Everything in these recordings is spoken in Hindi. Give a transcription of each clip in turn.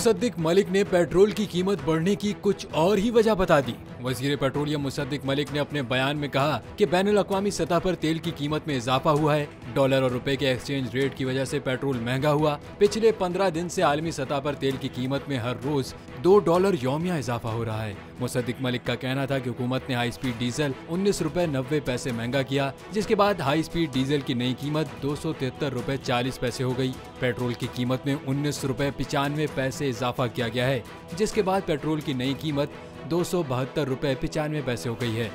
मुसद्दिक मलिक ने पेट्रोल की कीमत बढ़ने की कुछ और ही वजह बता दी। वजीर पेट्रोलियम मुसद्दिक मलिक ने अपने बयान में कहा कि बैनुल-अक़वामी सतह पर तेल की कीमत में इजाफा हुआ है। डॉलर और रुपए के एक्सचेंज रेट की वजह से पेट्रोल महंगा हुआ। पिछले 15 दिन से आलमी सतह पर तेल की कीमत में हर रोज $2 यौमिया इजाफा हो रहा है। मुसद्दिक मलिक का कहना था कि हुकूमत ने हाई स्पीड डीजल 19 रुपए 90 पैसे महंगा किया, जिसके बाद हाई स्पीड डीजल की नई कीमत 273 रुपए 40 पैसे हो गई। पेट्रोल की कीमत में 19 रुपए 95 पैसे इजाफा किया गया है, जिसके बाद पेट्रोल की नई कीमत 272 रुपए 95 पैसे हो गई है।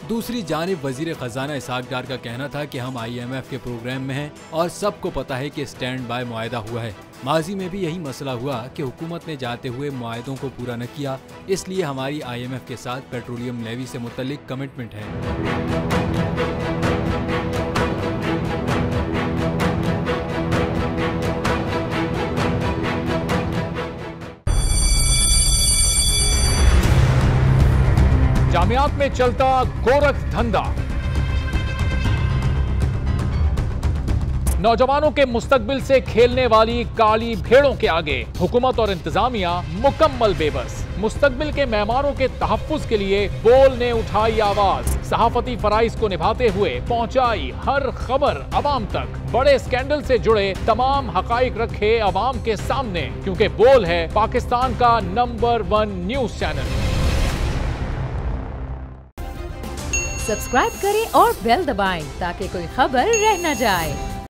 दूसरी जानिब वजीर खजाना इसहाक डार का कहना था कि हम IMF के प्रोग्राम में हैं और सबको पता है कि स्टैंड बाय मुआहदा हुआ है। माजी में भी यही मसला हुआ कि हुकूमत ने जाते हुए मुआहदों को पूरा न किया, इसलिए हमारी IMF के साथ पेट्रोलियम लेवी से मुतल्लिक कमिटमेंट है। जामियात में चलता गोरख धंधा, नौजवानों के मुस्तकबिल से खेलने वाली काली भेड़ों के आगे हुकूमत और इंतजामिया मुकम्मल बेबस। मुस्तकबिल के मेहमानों के तहफ्फुज के लिए बोल ने उठाई आवाज, सहाफती फराइज को निभाते हुए पहुंचाई हर खबर अवाम तक। बड़े स्कैंडल से जुड़े तमाम हकाइक रखे अवाम के सामने, क्योंकि बोल है पाकिस्तान का नंबर 1 न्यूज चैनल। सब्सक्राइब करें और बेल दबाएं ताकि कोई खबर रह न जाए।